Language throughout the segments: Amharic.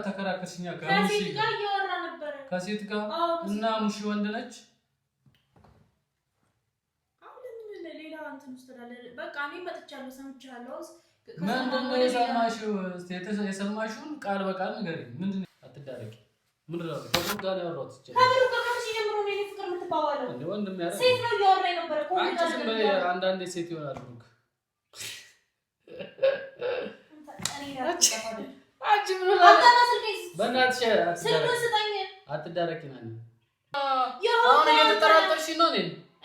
ተከራከርሽኛ ከሙሺ ጋር እያወራ ነበር ከሴት ጋር እና ሙሺ ወንድ ነች አሁን ምን ሌላ አንተን ወስተዳለ በቃ እኔ መጥቻለሁ ሰምቻለሁ ምንድነው የሰማሽው የሰማሽውን ቃል በቃል ንገሪኝ ምንድነው አትዳረቂ ምንድነው ከብሩ ጋር ያወራሁት ከብሩ ጋር ከሲጀምሮ ነው እኔ ፍቅር የምትባባለው እንዴ ወንድም ያረ ሴት ነው እያወራ ነበር እኮ አንዳንዴ ሴት ይሆናል ብሩክ አንቺ ምን በእናትሽ አትዳረቂና አሁን እየተጠራጠርሽ ነው እኔ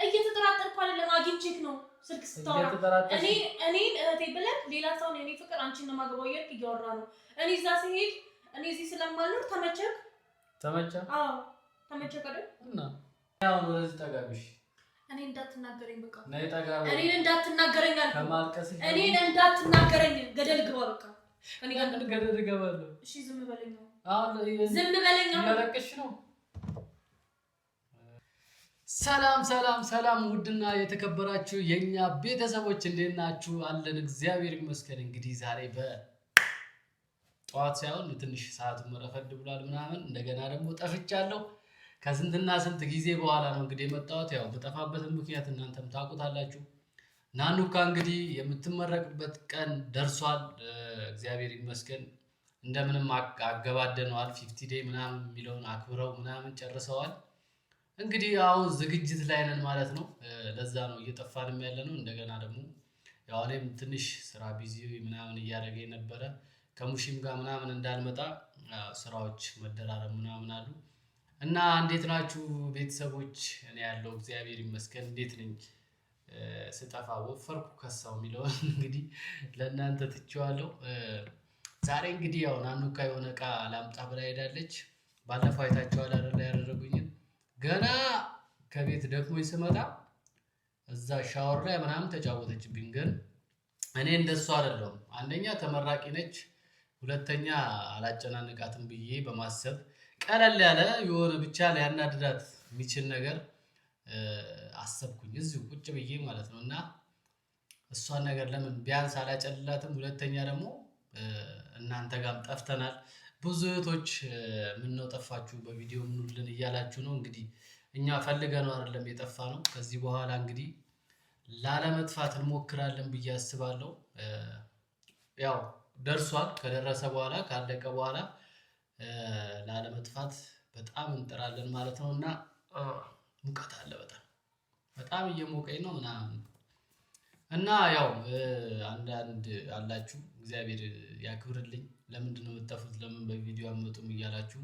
እየተጠራጠርኩ አይደለም አግኝቼክ ነው ስልክ ስታወራ እኔ እህቴ ብለህ ሌላ ሰው ነው እኔ ፍቅር አንቺን ነው ማገባው እያወራ ነው እኔ እዛ ስሄድ እኔ እዚህ ስለማልኖር ተመቸክ አዎ ተመቸክ አይደል እና ያው ወደዚህ ጠጋብሽ እኔ እንዳትናገረኝ በቃ ነይ ጠጋብ እኔ እንዳትናገረኝ አልኩ ከማልቀስ እኔ እንዳትናገረኝ ገደል ግባ በቃ እኔ ገደል ገባለሁ እሺ ዝም በለኝ አሁን ዝም በለኝ ያለቀሽ ነው ሰላም ውድና የተከበራችሁ የኛ ቤተሰቦች እንዴት ናችሁ አለን እግዚአብሔር ይመስገን እንግዲህ ዛሬ በጠዋት ሳይሆን ትንሽ ሰዓቱ መረፈድ ብሏል ምናምን እንደገና ደግሞ ጠፍቻለሁ ከስንትና ስንት ጊዜ በኋላ ነው እንግዲህ የመጣሁት ያው በጠፋበት ምክንያት እናንተም ታውቁታላችሁ ናኑካ እንግዲህ የምትመረቅበት ቀን ደርሷል እግዚአብሔር ይመስገን እንደምንም አገባደነዋል 50 ዴይ ምናምን የሚለውን አክብረው ምናምን ጨርሰዋል እንግዲህ አሁን ዝግጅት ላይ ነን ማለት ነው ለዛ ነው እየጠፋንም ያለነው እንደገና ደግሞ ያው እኔም ትንሽ ስራ ቢዚ ምናምን እያደረገኝ ነበር ከሙሺም ጋር ምናምን እንዳልመጣ ስራዎች መደራረብ ምናምን አሉ እና እንዴት ናችሁ ቤተሰቦች እኔ ያለው እግዚአብሔር ይመስገን እንዴት ነኝ ስጠፋ ወፈርኩ ከሳው የሚለው እንግዲህ ለእናንተ ትቼዋለሁ ዛሬ እንግዲህ ያው ናኑካ የሆነ ዕቃ ላምጣ ብላ ሄዳለች ባለፈው አይታችኋል አይደል ያደረጉኝ ገና ከቤት ደክሞኝ ስመጣ እዛ ሻወር ላይ ምናምን ተጫወተችብኝ ግን እኔ እንደሷ አይደለም አንደኛ ተመራቂ ነች ሁለተኛ አላጨናነቃትም ብዬ በማሰብ ቀለል ያለ የሆነ ብቻ ሊያናድዳት የሚችል ነገር አሰብኩኝ እዚሁ ቁጭ ብዬ ማለት ነውና እሷን ነገር ለምን ቢያንስ አላጨልላትም ሁለተኛ ደግሞ እናንተ ጋርም ጠፍተናል ብዙ እህቶች ምን ነው ጠፋችሁ በቪዲዮ ምንልን እያላችሁ ነው እንግዲህ እኛ ፈልገን ነው አይደለም የጠፋነው ከዚህ በኋላ እንግዲህ ላለመጥፋት እንሞክራለን ብዬ አስባለሁ ያው ደርሷል ከደረሰ በኋላ ካለቀ በኋላ ላለመጥፋት በጣም እንጥራለን ማለት ነውና ሙቀት አለ በጣም እየሞቀኝ ነው ምናምን እና ያው አንዳንድ አላችሁ እግዚአብሔር ያክብርልኝ ለምንድን ነው የምትጠፉት ለምን በቪዲዮ አመጡም እያላችሁ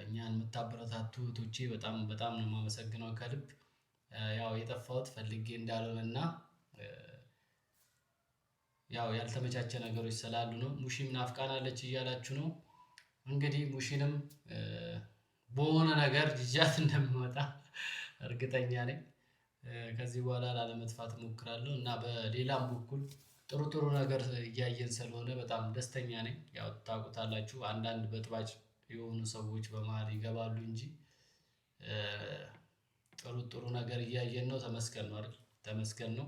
እኛን የምታበረታቱ እህቶቼ በጣም ነው የማመሰግነው ከልብ ያው የጠፋሁት ፈልጌ እንዳልሆነና ያው ያልተመቻቸ ነገሮች ስላሉ ነው ሙሺም ናፍቃናለች እያላችሁ ነው እንግዲህ ሙሺንም በሆነ ነገር ይዣት እንደምመጣ እርግጠኛ ነኝ ከዚህ በኋላ ላለመጥፋት እሞክራለሁ እና በሌላም በኩል ጥሩ ነገር እያየን ስለሆነ በጣም ደስተኛ ነኝ ያው ታውቁታላችሁ አንዳንድ በጥባጭ የሆኑ ሰዎች በመሃል ይገባሉ እንጂ ጥሩ ነገር እያየን ነው ተመስገን ነው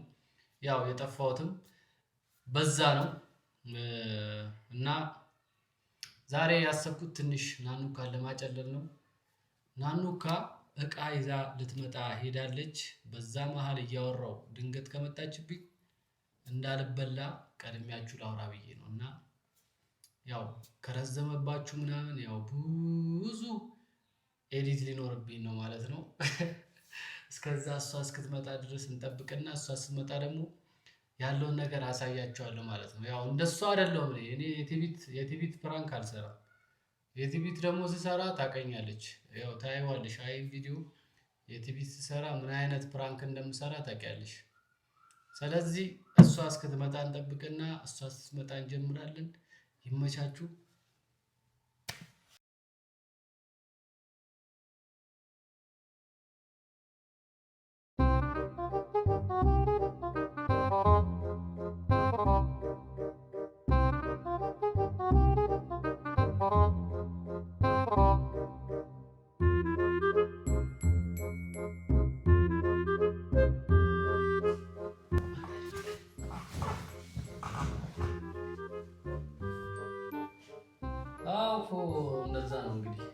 ያው የጠፋሁትም በዛ ነው እና ዛሬ ያሰብኩት ትንሽ ናኑካ ለማጨለል ነው ናኑካ ዕቃ ይዛ ልትመጣ ሄዳለች በዛ መሃል እያወራው ድንገት ከመጣችብኝ እንዳልበላ ቀድሚያችሁ ላውራ ብዬ ነውና ያው ከረዘመባችሁ ምናምን ያው ብዙ ኤዲት ሊኖርብኝ ነው ማለት ነው እስከዛ እሷ እስክትመጣ ድረስ እንጠብቅና እሷ ስትመጣ ደግሞ ያለውን ነገር አሳያችኋለሁ ማለት ነው ያው እንደሷ አይደለም እኔ የቲቪት ፕራንክ አልሰራም የቲቪት ደግሞ ሲሰራ ታቀኛለች ያው ታይዋለሽ አይ ቪዲዮ የቲቪት ሲሰራ ምን አይነት ፕራንክ እንደምሰራ ታውቂያለሽ ስለዚህ እሷ እስክትመጣ እንጠብቅና እሷ ስትመጣ እንጀምራለን ይመቻችሁ እንደዛ ነው እንግዲህ።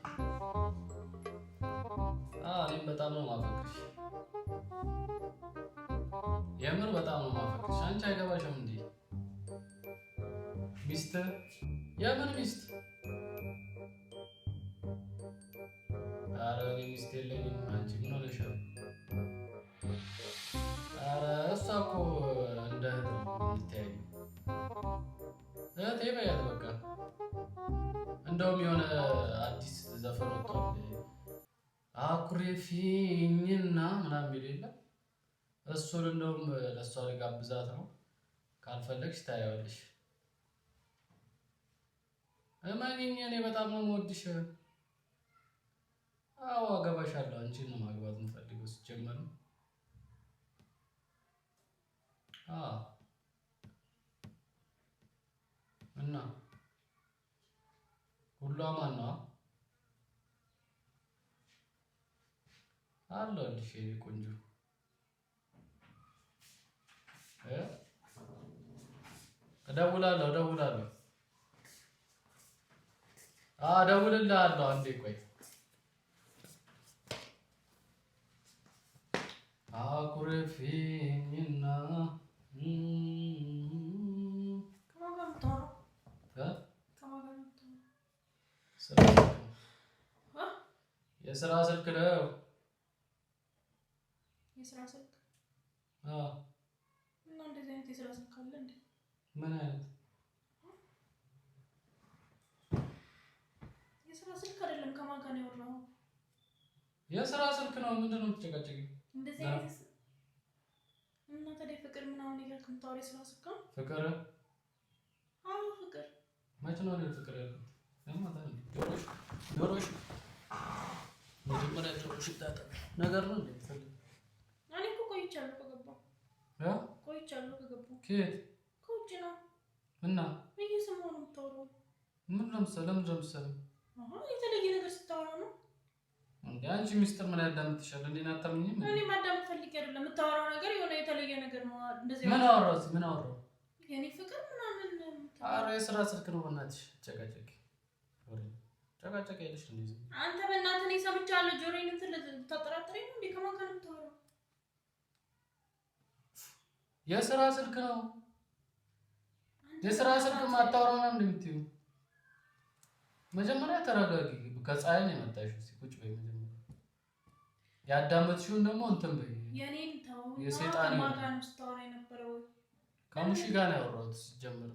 እኔም በጣም ነው ማፈቅርሽ፣ የምር በጣም ነው ማፈቅርሽ። አንቺ አይገባሽም እንዴ? ሚስት የምን ሚስት? ኧረ እኔ ሚስት የለኝም። አንቺ ምን ሆነሻል? ኧረ እሷ እኮ እንደ እህት የምትተያዩ እህቴ በያት በቃ። እንደውም የሆነ አዲስ ዘፈን ወጥቷል፣ አኩርፊኝና ምናምን የሚል የለም? እሱን እንደውም ለእሷ ልጋብዛት ነው። ካልፈለግሽ ታያለሽ። እመኚኝ፣ እኔ በጣም ነው የምወድሽ። አዎ አገባሻለሁ። አንቺን ነው ማግባት የምፈልገው ሲጀመር። እና ሁሉ አማን ነው አለሁልሽ የኔ ቆንጆ። እደውላለሁ እደውልልሃለሁ። አንዴ ቆይ። አኩርፊኝና የስራ ስልክ ነው። የስራ ስልክ? እና እንደዚህ አይነት የስራ ስልክ አለ እንዴ? ምን አይነት የስራ ስልክ አይደለም። ከማን ጋር ነው ያወራኸው? የስራ ስልክ ነው። ምንድን ነው የምትጨቃጨቂው? እንደዚህ አይነት እና ታዲያ ፍቅር ምናምን እያልክ የምታወራው የስራ ስልክ ነው? ፍቅር? አዎ ፍቅር። መች ነው ፍቅር ያልኩት? ጆሮሽ መጀመሪያ ጆሮሽ ይታጠብ ነገር ነው እንዴ? እኔ እኮ ቆይቻለሁ ከገባሁ። ቆይቻለሁ ከገባሁ። ከየት? ከውጭ ነው። እና እየሰማሁ ነው የምታወራው። ምን ለምሳሌ የተለየ ነገር ስታወራ ነው እንዴ? አንቺ ሚስጥር ምን ያዳምጥሻል እንዴ? አታምኚም? እኔ ማዳመጥ ፈልጌ አይደለም። የምታወራው ነገር የሆነ የተለየ ነገር ነው። እንደዚህ ምን አወራው? የኔ ፍቅር ምናምን። ኧረ የስራ ስልክ ነው። በእናትሽ ጨቃጨቂ ያለሽ እንዴ? አንተ በእናትህ እኔ ሰምቻለሁ። ጆሮዬን እንትን ልታጠራጥረኝ ነው እንዴ? ከማን ጋር ነው የምታወራው? የስራ ስልክ ነው። የስራ ስልክ ማታወራው ነው እንደምትይው። መጀመሪያ ተረጋጊ። ከፀሐይ ነው የመጣሽው። እስኪ ቁጭ በይ። መጀመሪያ ያዳመጥሽውን ደግሞ እንትን በይ። የኔን ተው። የሰይጣን ከማን ጋር ነው ስታወራ የነበረው? ከሙሺ ጋር ነው ያወራሁት ሲጀምር።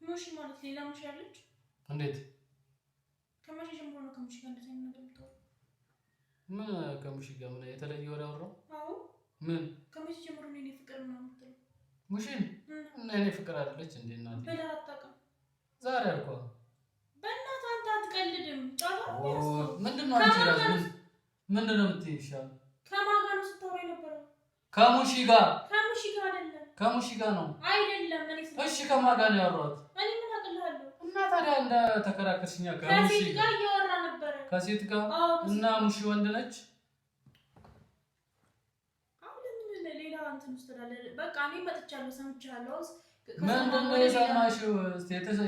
ሙሺ ማለት ሌላ ሙሺ አለች? እንዴት? ከመቼ ጀምሮ ነው ከሙሺ ጋር እንደዚህ አይነት ነገር የምታወራው? ምን ከሙሺ ጋር ምን የተለየ ወሬ አወራው? አዎ ምን ከመቼ ጀምሮ ነው የኔ ፍቅር ምናምን የምትለው? ሙሺን እና የኔ ፍቅር አይደለች እንዴ? እናቴ ብለህ አታውቅም? ዛሬ አልኳት። በእናትህ አንተ አትቀልድም። ጫታ ምንድነው? አንቺ ራስ ምንድነው የምትይሻል? ከማን ጋር ነው ስታወራ የነበረው? ከሙሺ ጋር። ከሙሺ ጋር አይደለም። ከሙሺ ጋር ነው አይደለም። እሺ ከማን ጋር ነው ያወራሁት? እኔ ምን አውቅልሃለሁ? እና ታዲያ እንደ ተከራከርሽኛ ከሙሺ ጋር እያወራ ነበረ። ከሴት ጋር እና ሙሺ ወንድ ነች? አሁን ለምን ሌላ እንትን ውስጥ ትላለህ? በቃ እኔ መጥቻለሁ፣ ሰምቻለሁ። ምንድነው የሰማሽው?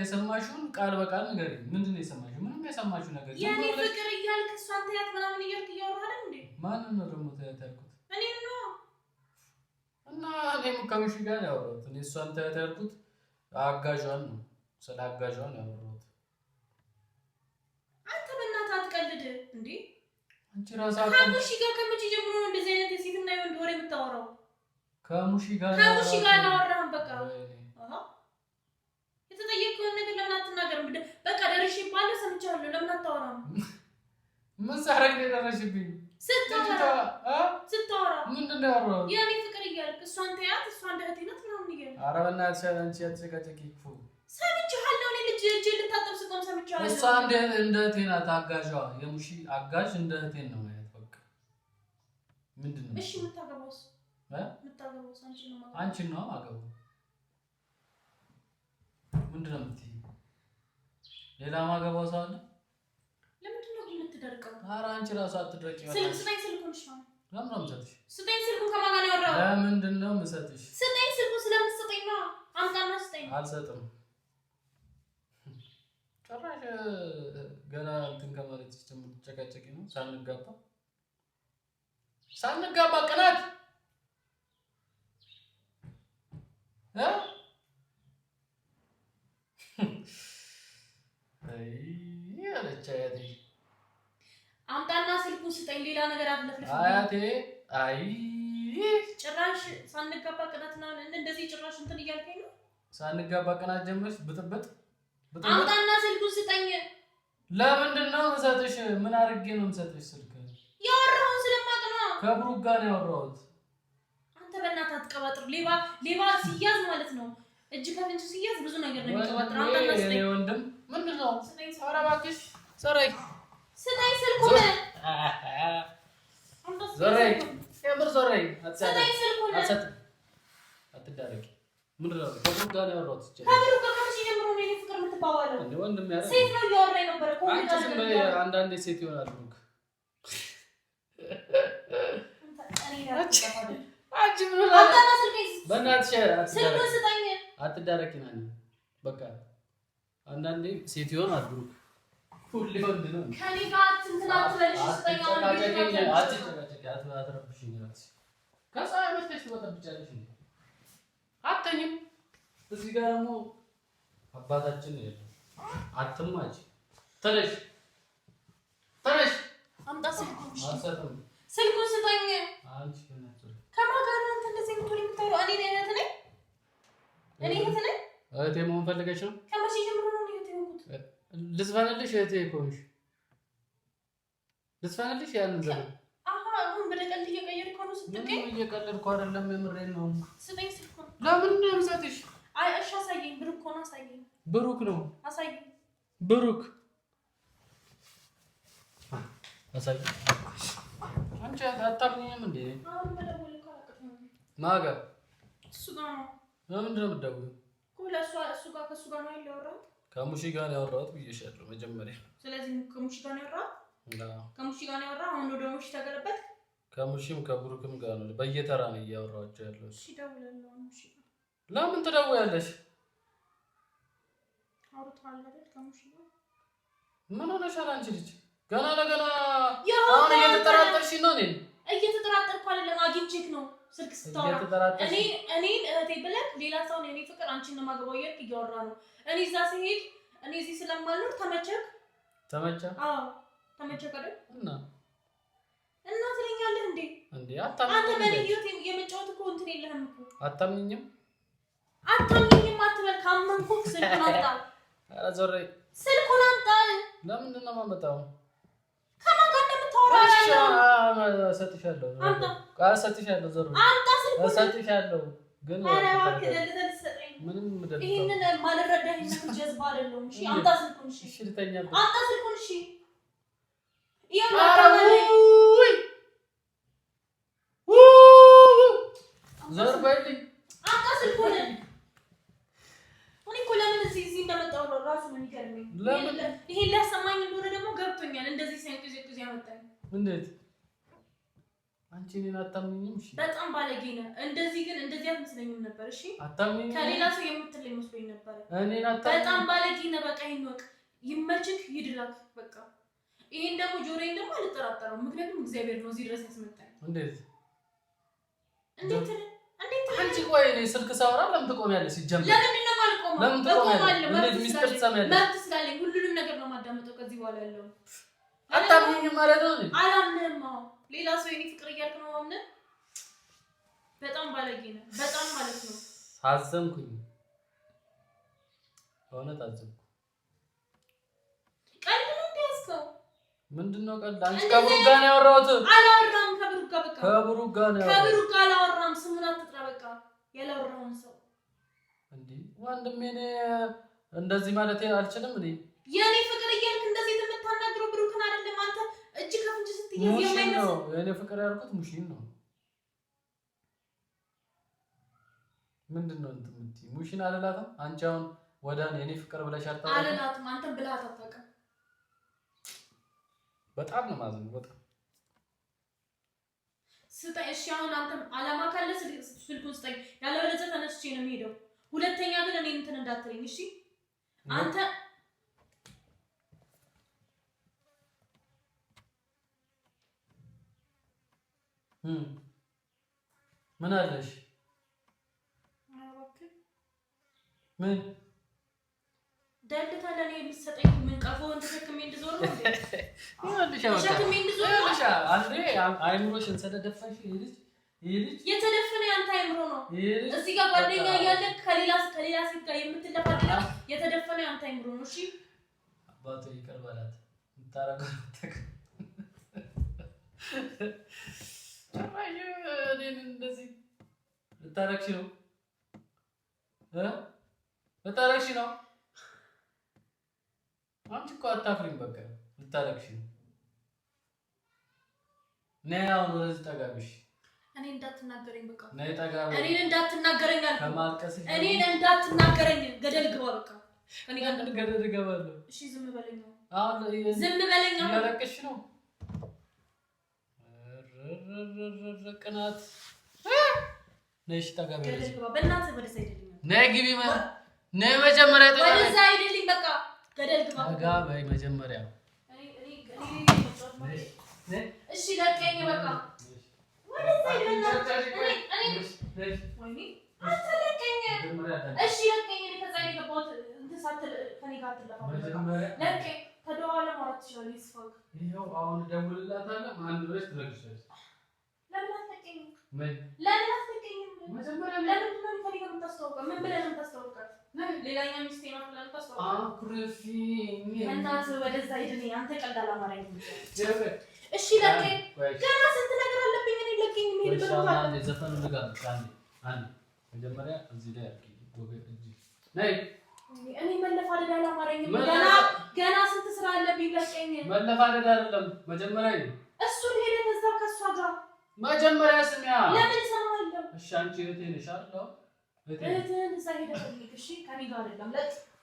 የሰማሽውን ቃል በቃል ንገሪኝ። ምንድነው የሰማሽው? ምንም የሰማሽው ነገር የኔ ፍቅር እያልክ እሷን ተያት ምናምን እያልክ እያወራህ አይደል እንዴ? ማንን ነው ደግሞ ተያት ያልኩት? እኔ ነው። እና እኔም ከሙሺ ጋር ያወራሁት እኔ እሷን ተያት ያልኩት አጋዧን ነው። ስለ አጋዧን ያወራሁት። አንተ በእናትህ አትቀልድ እንዴ? አንቺ ራስህ ከሙሺ ጋር ከመቼ ጀምሮ ነው እንደዚህ አይነት የሴትና የወንድ ወሬ የምታወራው? ከሙሺ ጋር አላወራህም። በቃ የተጠየቀውን ነገር ለምን አትናገርም? በቃ ደርሼብሃለሁ፣ ሰምቻለሁ። ለምን አታወራም? ምን ሳረግ ነው የደረሽብኝ? ስታወራ ምንድን ነው ያወራሁት? የኔ ፍቅር እያልክ እሷን ተያት፣ እሷ እንደ እህቴ ናት ምናምን እያልክ። ኧረ በእናትሽ አንቺ አትጨቃጨቂ እኮ። ሰምቻለሁ። እኔ እጄን ልታጠብ ስቆም ሰምቻለሁ። እሷ እንደ እህቴ ናት። አጋዧ የሙሺ አጋዥ እንደ እህቴ ነው ማለት በቃ። ምንድን ነው? እሺ የምታገባውስ? የምታገባውስ አንቺን ነው የማገባው። ምንድን ነው የምትይኝ? ሌላ ማገባው ሰው አለ? ለምንድን ነው የምትደርቀው? ኧረ አንቺ ራሱ አትድረቂ። ስጠኝ ስልኩን። እሺ ለምን ነው የምሰጥሽ? ስጠኝ ስልኩን። ከማን ጋር ነው ያወራኸው? ለምንድን ነው የምሰጥሽ? ስጠኝ ስልኩን። ስለምትሰጠኝ ነው። አምጣና ስጠኝ። አልሰጥም። ጭራሽ ገና እንትን ከማለት ጨቃጨቂ ነው። ሳንጋባ ቅናት ያለች አያቴ አምጣና ስልኩን ስጠኝ። ሌላ ነገር አትለፍልፍ አያቴ። ጭራሽ ሳንጋባ ቅናት ነው እንደዚህ ጭራሽ እንትን እያልከኝ ነው። ሳንጋባ ቅናት ጀመርሽ ብጥብጥ። አምጣና ስልኩን ስጠኝ። ለምንድን ነው የምሰጥሽ? ምን አድርጌ ነው የምሰጥሽ ስልክ? ያወራውን ስለማቅ ነው። ከብሩክ ጋር ነው ያወራሁት። አንተ በእናትህ አትቀባጥር። ሌባ ሲያዝ ማለት ነው እጅ ከፍንጅ ሲያዝ ብዙ ነገር ነው የሚቀባጥር። አምጣና ስጠኝ። የኔ ወንድም ምንድን ነው? ኧረ እባክሽ ሰረይ ስጠኝ ስልኩን። ዞረይ የምር ዞረይ። ስጠኝ ስልኩን። አትዳረቂ። ምንድን ነው? ከብሩክ ጋር ነው ያወራሁት። ከብሩክ ጋር ከመቼ ጀምሮ ነው የኔ ፍቅር የምትባባለው? እንደ ወንድም ያረ ሴት ነው እያወራ የነበረ። አንዳንዴ ሴት ይሆናል ብሩክ። አንቺ ምን በእናትሽ አትዳረቂ ናኒ። በቃ አንዳንዴ ሴት ይሆናል ብሩክ። ሁሌ ወንድ ነው። ከኔ ጋር እንትን አትበልሽ። ስጠኝ። አትረብሽኝ። ከፀሐይ መጥተሽ ትበጠብጫለሽ። አተኝም እዚህ ጋር ደግሞ አባታችን የለም። አትማጭ። ተነሽ። አምጣ ስልኩን። አልሰጥም። ስልኩን ስጠኝ። አንቺ ከማን ጋር ነው አንተ እንደዚህ የምታወራው? እኔ እህት ነኝ። እህቴ መሆን ፈልገሽ ነው? ከመቼ ጀምሮ ነው እህቴ የሆንኩት? ልዝፈንልሽ? እህቴ ከሆንሽ ልዝፈንልሽ? ያንን ዘመን አሁን በደቀልድ እየቀየርኩ ነው ስትገኝ። እየቀለድኩ አይደለም፣ የምሬን ነው። ስጠኝ ስልኩን። ለምን ነው የምሰጥሽ? አይ እሺ አሳየኝ። ብሩክ ሆነ አሳየኝ። ብሩክ ነው። አሳየኝ። ብሩክ አሳየኝ። አንቺ አታምኚኝም እንዴ? አሁን በደወል ካላቀፈኝ ማጋ እሱ ጋር ነው። ለምንድን ነው የምትደውይው? እሱ ጋር ከእሱ ጋር ነው ያወራሁት። ከሙሺ ጋር ነው ያወራሁት ብዬሻለሁ መጀመሪያ። ስለዚህ ከሙሺ ጋር ነው ያወራሁት። ከሙሺ ጋር ነው ያወራሁት። አሁን ወደ ሙሺ ተገለበት። ከሙሺም ከብሩክም ጋር ነው በየተራ ነው እያወራኋቸው ያለው። እሺ ደውላለሁ። ሙሺ ለምን ትደውያለሽ? አውርተሃል አይደል? ከሙሺ ጋር ምን ሆነሻል አንቺ ልጅ? ገና ለገና አሁን እየተጠራጠርሽ ነው። እየተጠራጠርኩ አይደለም፣ አግኝቼክ ነው ስልክ ስታወራ። እኔን እህቴ ብለህ ሌላ ሰው ነው የኔ ፍቅር አንቺን ነው የማገባው እያልክ እያወራ ነው። እኔ እዛ ስሄድ እኔ እዚህ ስለማልኖር ተመቸህ? አዎ ተመቸህ አይደል? እና ትለኛለህ እንዴ? አንተ በእኔ ህይወት የመጫወት እኮ እንትን የለህም እኮ። አታምኝም አትበል። ካመንኩህ ስልኩን አምጣ። ኧረ ዞሬ ስልኩን አምጣ። ለምንድን ነው የማመጣው? ከማን ጋር እንደምታወራ እሰጥሻለሁ። ዞሬ አምጣ ስልኩን። እሰጥሻለሁ ግን ኧረ እባክህ ልትሰጠኝ ምንም ምንም ይሄንን ማልረዳህ ይመስል ጀዝባ አይደለም። እሺ አምጣ ስልኩን። እሺ ልተኛበት። አምጣ ስልኩን። እሺ ዞር በልኝ። አምጣ ስልኩን። እኔ እኮ ለምን እዚህ እንደመጣሁ ነው ራሱ ምን ይገርመኝ። ይሄን ሊያሰማኝ እንደሆነ ደግሞ ገብቶኛል። እንደዚህ ሳይንቅዝ ያመጣኝ እንዴት? አንቺ እኔን አታምኚኝም? እሺ በጣም ባለጌ ነህ። እንደዚህ አትመስለኝም ነበር። እሺ አታምኚኝ። ከሌላ ሰው የምትለኝ መስሎኝ ነበር። እኔን አታምኚኝ። በጣም ባለጌ ነህ። በቃ ይሄን ወቅ ይመችክ፣ ይድላክ። በቃ ይሄን ደግሞ ጆሮዬን ደግሞ አልጠራጠረውም። ምክንያቱም እግዚአብሔር ነው እዚህ ድረስ ያስመጣኝ። እንዴት አንቺ ቆይ እኔ ስልክ ሳወራ ለምን ትቆሚያለሽ? ሲጀምር ለምንድን ነው የማልቆመው? ለምን ትቆሚያለሽ? እንዴት ሚስጥር ትሰሚያለሽ? መብት ስላለኝ ሁሉንም ነገር ነው የማዳምጠው ከዚህ በኋላ ያለው። አታምኚኝም ማለት ነው? አላምንም። ሌላ ሰው የኔ ፍቅር እያልክ ነው ማምነህ? በጣም ባለጌ ነህ። በጣም ማለት ነው። አዘንኩኝ፣ በእውነት አዘንኩ። ቀልድ ነው እንዲያስከው። ምንድን ነው ቀልድ? አንቺ ከብሩክ ጋር ነው ያወራሁት። አላወራም ከብሩክ ጋር። በቃ ከብሩክ ጋር ነው ያወራሁት። ከብሩክ ጋር አላወራም። ስሙን አትጥራ። በቃ ያላወራውን ሰው እንዴ ወንድሜ፣ እኔ እንደዚህ ማለት አልችልም። እኔ የኔ ፍቅር እያልክ እንደዚህ የምታናግረው ብሩክን አይደለም። አንተ እጅ ከፍንጅ ስትያዝ የማይመስል ነው። የኔ ፍቅር ያልኩት ሙሺን ነው። ምንድን ነው እንትን የምትይ? ሙሺን አልላትም። አንቺ አሁን ወደ እኔ ፍቅር ብለሽ አታውቅም። አልላትም። አንተም ብለሃት አታውቅም። በጣም ነው ማዘን። በጣም ስጠኝ። እሺ አሁን አንተም አላማ ካለ ስልኩን ስጠኝ። ያለበለዚያ ተነስቼ ነው የምሄደው። ሁለተኛ ግን እኔ እንትን እንዳትለኝ እሺ። አንተ ምን አለሽ? ምን ደልታ ለኔ የምትሰጠኝ ምን ቀፎን ተሸክሜ እንድዞር ነው እንዴ? ተሸክሜ እንድዞር ነው። አንዴ አይምሮሽን ስለደፈንሽ ይሄ ልጅ የተደፈነ ያንተ አይምሮ ነው። እዚህ ጋር ጓደኛ እያለ ከሌላ ሴት ጋር የምትለፋደው የተደፈነ ያንተ አይምሮ ነው። እሺ አባቱ ይቅር በላት የምታረገው ተክ ጨራሽ እኔን እንደዚህ ልታረግሽ ነው ልታረግሽ ነው። አንቺ እኮ አታፍሪም። በቃ ልታረግሽ ነው። ነይ አሁን ወደዚህ ጠጋብሽ። እኔ እንዳትናገረኝ በቃ ነይ ጠጋብ። እኔን እንዳትናገረኝ አልኩ። ከማልቀስ እኔን እንዳትናገረኝ ገደል ግባ በቃ። እኔ ጋር ገደል እገባለሁ። እሺ ዝም በለኝ። አሁን ዝም በለኝ። ያለቅሽ ነው። ቅናት ነሽ ጠጋብ። ገደል ግባ በእናትህ። ወደዛ አይደልኝ። ነይ ግቢ። ነይ መጀመሪያ ጠጋብ። ወደዛ አይደልኝ በቃ ገደል ግባ። ጠጋብ በይ መጀመሪያ። እሺ ለቀኝ በቃ። ወደዛ አይደልኝ። ወይኔ አንተ ለቀኝ። እሺ ለቀኝ። እኔ ከዛ የገባሁት እንትን ሳትል ከኔ ጋር አትለፋ። ለቀኝ። ተደዋለ ማለት ትችላለህ። ይስፋቅ ይኸው አሁን ደውልላታለሁ። አንድ ብለሽ ትነግሪሻለሽ። ለምን አትለቀኝም? ምን ለምን አትለቀኝም? መጀመሪያ ለምን ነው ከኔ ጋር የምታስተዋውቀው? ምን ብለህ ነው የምታስተዋውቀው? ሌላኛ ሚስቴ ነው ብለህ የምታስተዋውቀው? አኩርፊኝ። እናትህ ወደዛ ሂድ። አንተ ቀልድ አላማረኝም። እሺ ለቀኝ። ወይ ገና ስንት ነገር አለብኝ። እኔ ለቀኝ። የምሄድበት ቦታ አለ። ዘፈኑ ልጋብዝሽ። አንዴ መጀመሪያ እዚህ ላይ አድርጊ። ነይ። እኔ መለፋደድ አላማረኝም። ገና ስንት ስራ አለብኝ። ለቀኝ። መለፋደድ አይደለም መጀመሪያ እሱን ሄደህ እዛ ከእሷ ጋር መጀመሪያ ስሚያ። ለምን እሰማዋለሁ? እሺ አንቺ እህቴ ነሽ አይደል? እህትህን እዛ ሄደህ ፈልግ። እሺ ከእኔ ጋር አይደለም።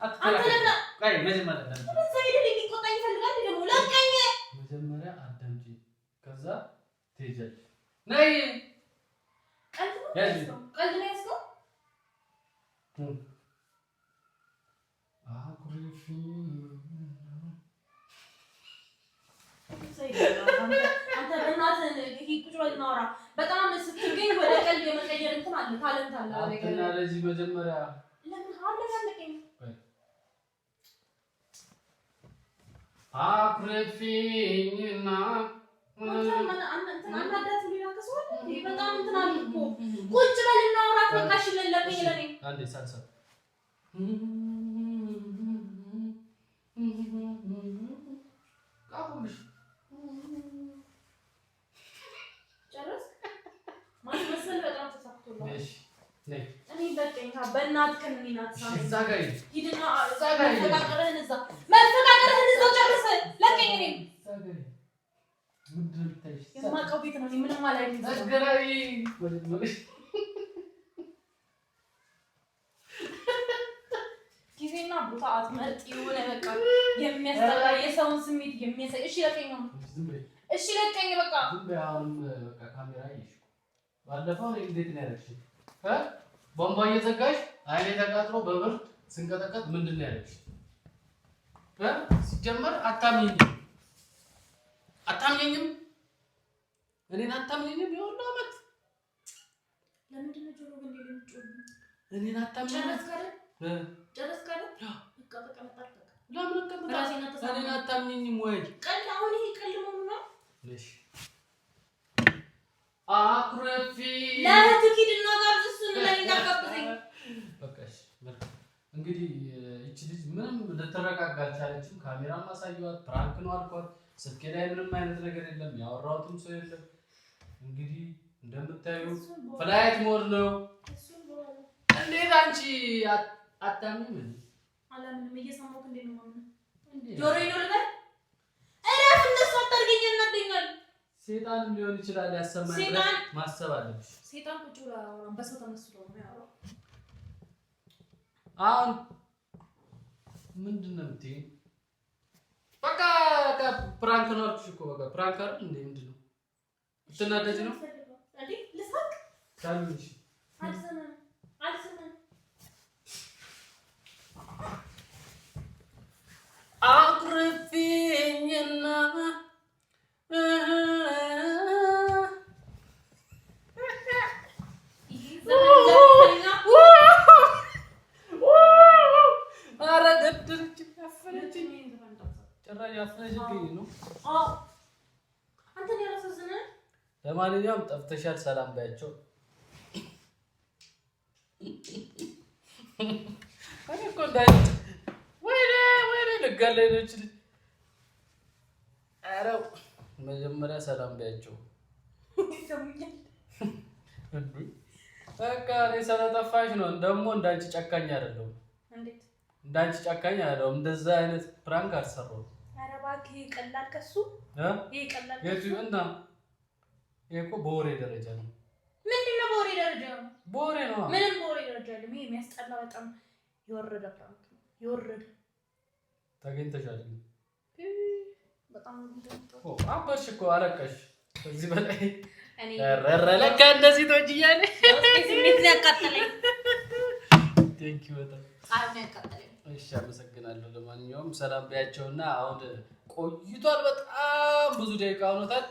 አንተ ለምን ቆይ መጀመሪያ እዛ ሄደህ ሊቆጣኝ ይፈልጋል ደግሞ። ለቀኝ። መጀመሪያ አዳምጪ፣ ከዛ ትሄጃለሽ። ነይ። ቀልድ ነው ያዝከው? አንተ በእናትህ ቁጭ በል እናውራ። በጣም ስትገኝ ወደ ቀልድ የመቀየር እንትን አለ፣ ታለንት አለ። እና ለዚህ መጀመሪያ ለምን አለቀኝ? አኩርፊኝና አናዳት ሊያከሰው በጣም እንትን አለ እኮ። ቁጭ በል እናውራ። በቃሽ ለለቀኝ ለኔ አንዴ ሳልሳ ቃቁልሽ ጨረስ ማስመሰል በጣም ተሳክቶላል። እሺ ነይ። እኔ በቀኝ በእናትህ ከእኔ ናት ሳይ እዛ ጋር ሂድና መፈቃቀርህን እዛው ጨርስ። ለቀኝ። እኔ የማውቀው ቤት ነው። ምንም አላየሁም። አስገራዊ ጊዜና ቦታ አትመርጥ። የሆነ በቃ የሚያስጠላ የሰውን ስሜት የሚያሳይ። እሺ ለቀኝ ነው። እሺ ለቀኝ በቃ። ዝም በይ። አሁንም በቃ ካሜራ ይሽ ባለፈው እንዴት ነው ያደረግሽው? ቧንቧ እየዘጋሽ አይኔ ተቃጥሎ በብርድ ስንቀጠቀጥ ምንድን ነው ያደረግሽ? ሲጀመር አታምኚኝም። እኔን አታምኚኝም። የሁሉ ዓመት ለምንድን ነው ጆሮ ግን የምትጮህ? እኔን አታምኚኝም። ጨረስክ አይደል? በቃ ተቀመጥ። ለምን እቀመጣለሁ? እኔን አታምኚኝም ወይ? ቀልድ አሁን ይሄ ቀልድ መሆኑ ነው? እሺ አኩርፊ ለእህትህ ሂድና ጋብዝ። እሱን ለኔ እንዳትጋብዘኝ። በቃ እሺ መልካም። እንግዲህ ይቺ ልጅ ምንም ልትረጋጋ አልቻለችም። ካሜራም አሳየኋት፣ ፕራንክ ነው አልኳት። ስልኬ ላይ ምንም አይነት ነገር የለም፣ ያወራሁትም ሰው የለም። እንግዲህ እንደምታዩ ፍላይት ሞድ ነው። እንዴት አንቺ አታምኚም? አላምንም። እየሰማሁህ እንዴት ነው የማምነው? ጆሮዬ ነው ልበል? እረፍ። እንደሱ አታርገኝ፣ እናደኛል። ሴጣንም ሊሆን ይችላል ያሰማኝ። ማሰብ አለብሽ። ሴጣን ቁጭ ብሎ በሰው ተመስሎ ነው ያወራው። አሁን ምንድን ነው የምትይኝ? በቃ ፕራንክ ነው አልኩሽ እኮ። በቃ ፕራንክ አይደል እንዴ? ምንድን ነው ልትናደጂ ነው እንዴ? ልሳቅ ካልሽ አልሰማም። አኩርፊኝና ጭራሽ አፍነሽብኝ ነው። አንተን ያላሳዝናል። ለማንኛውም ጠፍተሻል፣ ሰላም ባያቸው። እኔ እኮ ወይኔ ልጋለኝ ነው እቺ ልጅ። ኧረ መጀመሪያ ሰላም ባያቸው። ይሰሙኛል። በቃ እኔ ስለጠፋሽ ነው። ደግሞ እንዳንቺ ጨካኝ አይደለሁም። እንዴት እንዳንቺ ጨካኝ አይደለሁም። እንደዛ አይነት ፕራንክ አልሰራሁም። ኧረ እባክህ ይቀላል ከሱ ይቀላል ከሱ እና ይሄ እኮ በወሬ ደረጃ ነው። ምንድን ነው በወሬ ደረጃ ነው? በወሬ ነው። ምንም በወሬ ደረጃ አይደለም። ይሄ የሚያስጠላ በጣም የወረደ ፕራንክ ነው። የወረደ ተገኝተሻል። በጣም አባሽ እኮ አለቀሽ። ከዚህ በላይ እኔ ለካ እንደዚህ ተወጅያለ። ስሜት ነው ያቃጠለኝ። ቴንክ ዩ በጣም አሁን ያቃጠለኝ። እሺ አመሰግናለሁ። ለማንኛውም ሰላም ቢያቸውና አሁን ቆይቷል። በጣም ብዙ ደቂቃ ሆኖታል።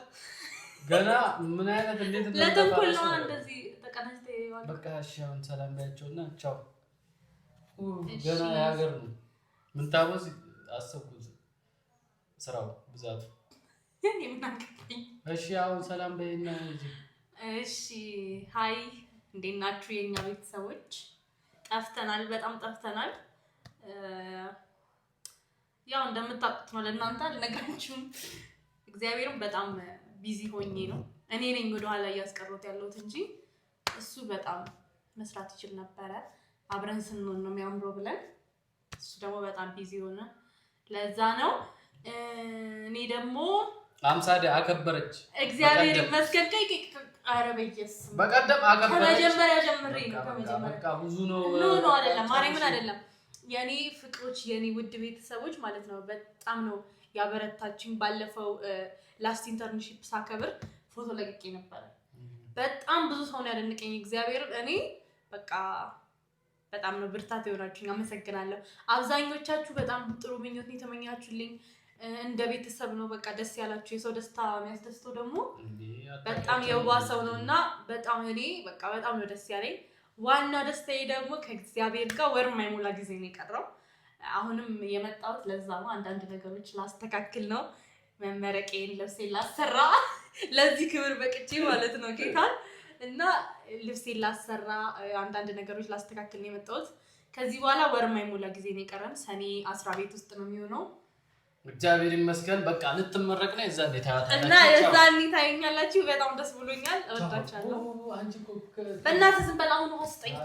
ገና ምን አይነት እንዴት ለተንኮል ነው እንደዚህ ተቀናጅተ ይዋል። በቃ እሺ አሁን ሰላም ቢያቸውና ቻው። ገና የሀገር ነው ምን ታወስ አሰብኩት ስራው ብዛቱ። እኔ ምን አገባኝ። እሺ አሁን ሰላም በይና እንጂ። እሺ ሃይ፣ እንዴት ናችሁ የኛ ቤተሰቦች? ጠፍተናል፣ በጣም ጠፍተናል። ያው እንደምታውቁት ነው፣ ለእናንተ አልነግራችሁም። እግዚአብሔርም በጣም ቢዚ ሆኜ ነው። እኔ ነኝ ወደ ኋላ እያስቀሩት ያለሁት እንጂ እሱ በጣም መስራት ይችል ነበረ። አብረን ስንሆን ነው የሚያምረው ብለን፣ እሱ ደግሞ በጣም ቢዚ ሆነ። ለዛ ነው እኔ ደግሞ 50 አከበረች። እግዚአብሔር ይመስገን። ኧረ በየስ በቀደም አከበረች። ከመጀመሪያ ጀምሬ ነው በቃ ብዙ ነው ነው አይደለም፣ ማርያምን አይደለም። የኔ ፍቅሮች፣ የኔ ውድ ቤተሰቦች ማለት ነው በጣም ነው ያበረታችኝ። ባለፈው ላስት ኢንተርንሺፕ ሳከብር ፎቶ ለቅቄ ነበረ። በጣም ብዙ ሰው ነው ያደነቀኝ። እግዚአብሔር እኔ በቃ በጣም ነው ብርታት የሆናችሁኝ። አመሰግናለሁ። አብዛኞቻችሁ በጣም ጥሩ ምኞት ነው የተመኛችሁልኝ። እንደ ቤተሰብ ነው በቃ ደስ ያላችሁ። የሰው ደስታ የሚያስደስተው ደግሞ በጣም የዋህ ሰው ነውና በጣም እኔ በቃ በጣም ነው ደስ ያለኝ። ዋናው ደስታዬ ደግሞ ከእግዚአብሔር ጋር ወር የማይሞላ ጊዜ ነው የቀረው። አሁንም የመጣሁት ለዛ ነው። አንዳንድ ነገሮች ላስተካክል ነው። መመረቄን ልብሴን ላሰራ ለዚህ ክብር በቅቼ ማለት ነው ጌታን እና ልብሴን ላሰራ አንዳንድ ነገሮች ላስተካክል ነው የመጣሁት። ከዚህ በኋላ ወር የማይሞላ ጊዜ ነው የቀረን። ሰኔ 10 ቤት ውስጥ ነው የሚሆነው። እግዚአብሔር ይመስገን። በቃ ልትመረቅ ነው። የዛኔ ታያታላችሁ እና የዛኔ ታዩኛላችሁ። በጣም ደስ ብሎኛል። እወዳችኋለሁ። አንቺ እኮ በእናትህ ዝም በል። አሁን ውስጠኝ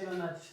በእናትሽ